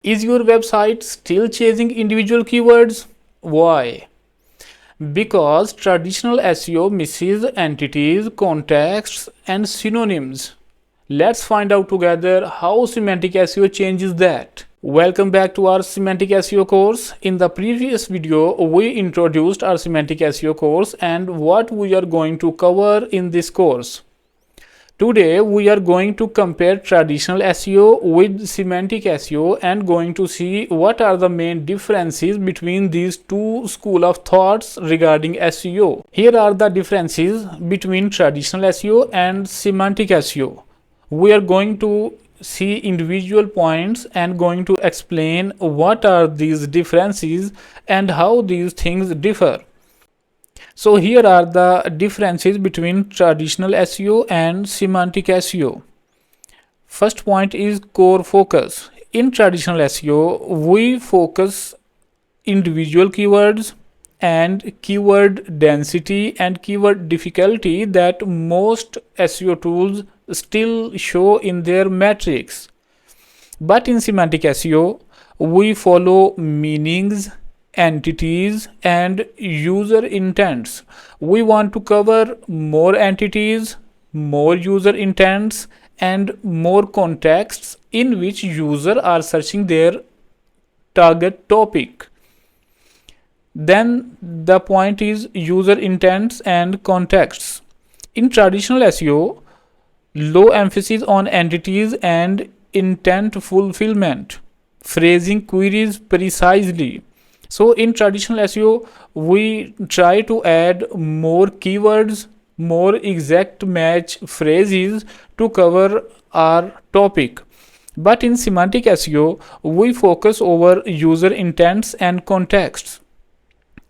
Is your website still chasing individual keywords? Why? Because traditional SEO misses entities, contexts, and synonyms. Let's find out together how semantic SEO changes that. Welcome back to our semantic SEO course. In the previous video, we introduced our semantic SEO course and what we are going to cover in this course. Today we are going to compare traditional SEO with semantic SEO and going to see what are the main differences between these two school of thoughts regarding SEO. Here are the differences between traditional SEO and semantic SEO. We are going to see individual points and going to explain what are these differences and how these things differ. So here are the differences between traditional SEO and semantic SEO. First point is core focus. In traditional SEO, we focus individual keywords and keyword density and keyword difficulty that most SEO tools still show in their metrics. But in semantic SEO, we follow meanings, entities, and user intents. We want to cover more entities, more user intents, and more contexts in which users are searching their target topic. Then the point is user intents and contexts. In traditional SEO, low emphasis on entities and intent fulfillment, phrasing queries precisely. So in traditional SEO, we try to add more keywords, more exact match phrases to cover our topic. But in semantic SEO, we focus over user intents and contexts.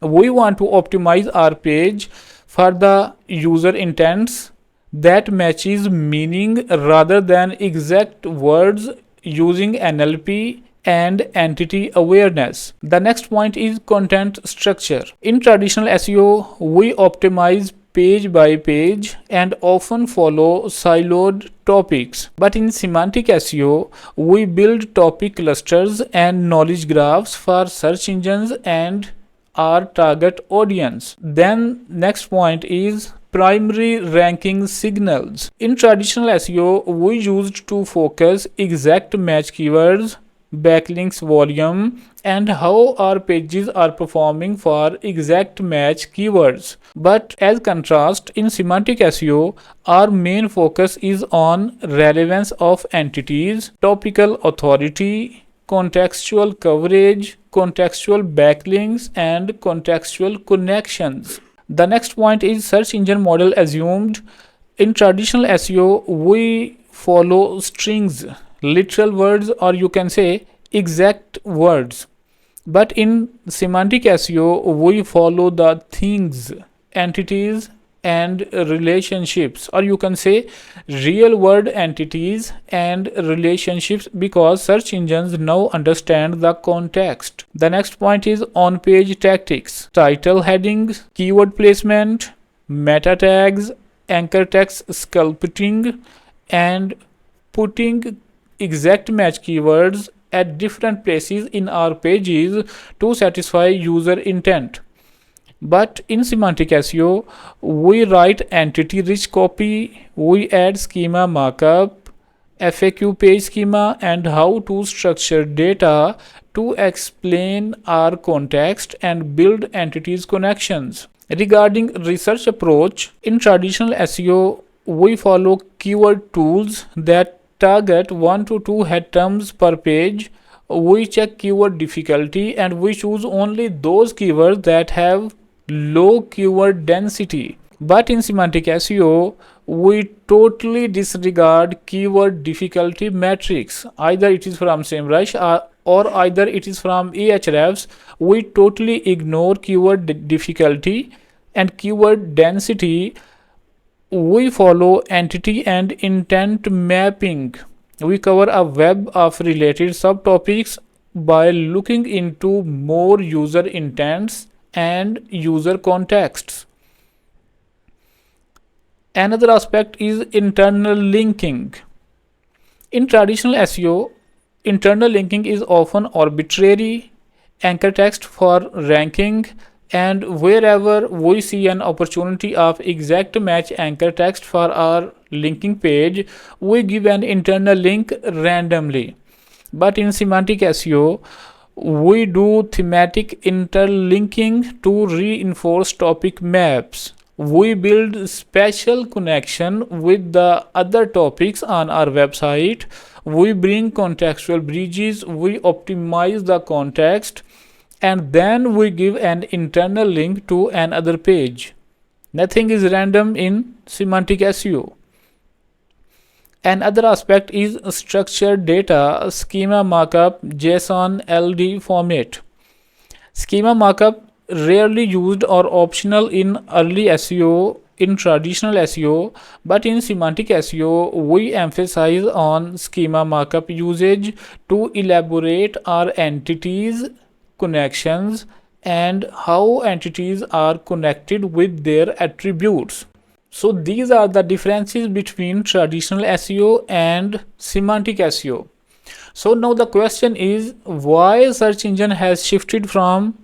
We want to optimize our page for the user intents that matches meaning rather than exact words using NLP and entity awareness. The next point is content structure. In traditional SEO, we optimize page by page and often follow siloed topics. But in semantic SEO, we build topic clusters and knowledge graphs for search engines and our target audience. Then next point is primary ranking signals. In traditional SEO, we used to focus exact match keywords, backlinks volume, and how our pages are performing for exact match keywords. But as contrast, in semantic SEO, our main focus is on relevance of entities, topical authority, contextual coverage, contextual backlinks, and contextual connections. The next point is search engine model assumed. In traditional SEO, we follow strings, literal words, or you can say exact words. But in semantic SEO, we follow the things, entities, and relationships, or you can say real world entities and relationships, because search engines now understand the context. The next point is on page tactics, title headings, keyword placement, meta tags, anchor text sculpting, and putting exact match keywords at different places in our pages to satisfy user intent. But in semantic SEO, we write entity rich copy, we add schema markup, FAQ page schema, and how to structure data to explain our context and build entities connections. Regarding research approach, in traditional SEO, we follow keyword tools that target 1 to 2 head terms per page. We check keyword difficulty and we choose only those keywords that have low keyword density. But in semantic SEO, we totally disregard keyword difficulty metrics. Either it is from SEMrush or either it is from Ahrefs. We totally ignore keyword difficulty and keyword density. We follow entity and intent mapping. We cover a web of related subtopics by looking into more user intents and user contexts. Another aspect is internal linking. In traditional SEO, Internal linking is often arbitrary, anchor text for ranking, and wherever we see an opportunity of exact match anchor text for our linking page, we give an internal link randomly. But in semantic SEO, we do thematic interlinking to reinforce topic maps. We build special connection with the other topics on our website. We bring contextual bridges, we optimize the context, and then we give an internal link to another page. Nothing is random in semantic SEO. Another aspect is structured data, schema markup, JSON LD format. Schema markup rarely used or optional in early SEO, in traditional SEO, but in semantic SEO we emphasize on schema markup usage to elaborate our entities, connections, and how entities are connected with their attributes. So these are the differences between traditional SEO and semantic SEO. So now the question is, why search engine has shifted from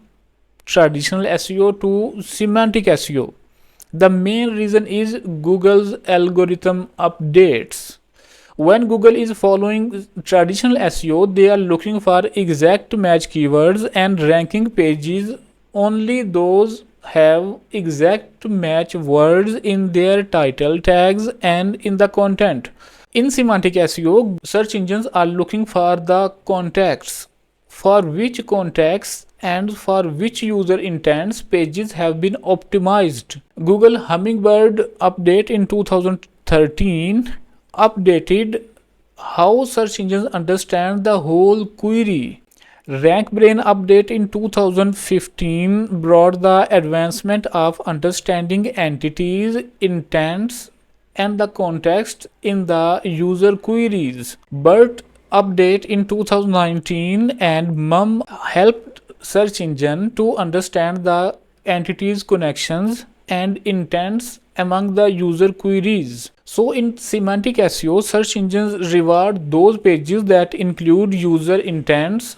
traditional SEO to semantic SEO? The main reason is Google's algorithm updates. When Google is following traditional SEO, they are looking for exact match keywords and ranking pages only those have exact match words in their title tags and in the content. In semantic SEO, search engines are looking for the contexts, for which contexts and for which user intents pages have been optimized. Google Hummingbird update in 2013 updated how search engines understand the whole query. RankBrain update in 2015 brought the advancement of understanding entities, intents, and the context in the user queries. BERT update in 2019 and MUM helped search engine to understand the entities, connections, and intents among the user queries. So in semantic SEO, search engines reward those pages that include user intents,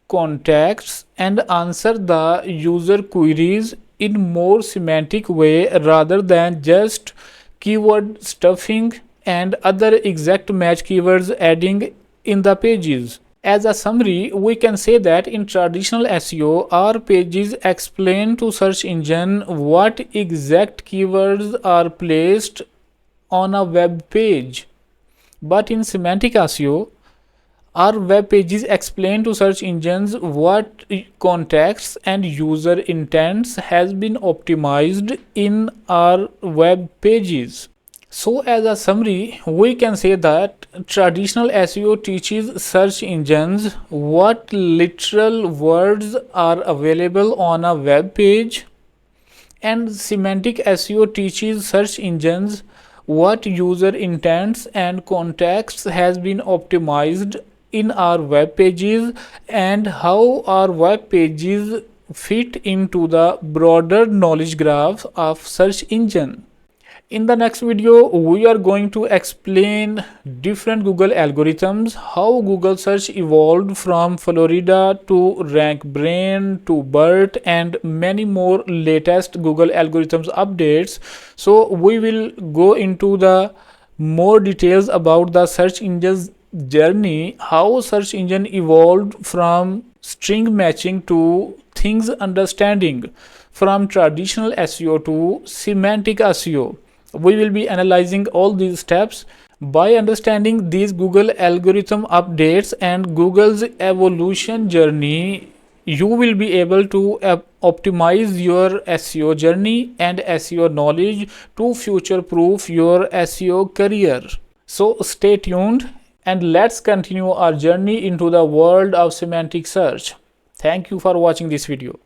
contexts, and answer the user queries in more semantic way rather than just keyword stuffing and other exact match keywords adding in the pages. As a summary, we can say that in traditional SEO, our pages explain to search engine what exact keywords are placed on a web page. But in semantic SEO, our web pages explain to search engines what contexts and user intents has been optimized in our web pages. So as a summary, we can say that traditional SEO teaches search engines what literal words are available on a web page, and semantic SEO teaches search engines what user intents and contexts has been optimized in our web pages and how our web pages fit into the broader knowledge graph of search engine. In the next video, we are going to explain different Google algorithms, how Google search evolved from Florida to RankBrain to BERT and many more latest Google algorithms updates. So we will go into the more details about the search engine's journey, how search engine evolved from string matching to things understanding, from traditional SEO to semantic SEO. We will be analyzing all these steps. By understanding these Google algorithm updates and Google's evolution journey, you will be able to optimize your SEO journey and SEO knowledge to future-proof your SEO career. So stay tuned and let's continue our journey into the world of semantic search. Thank you for watching this video.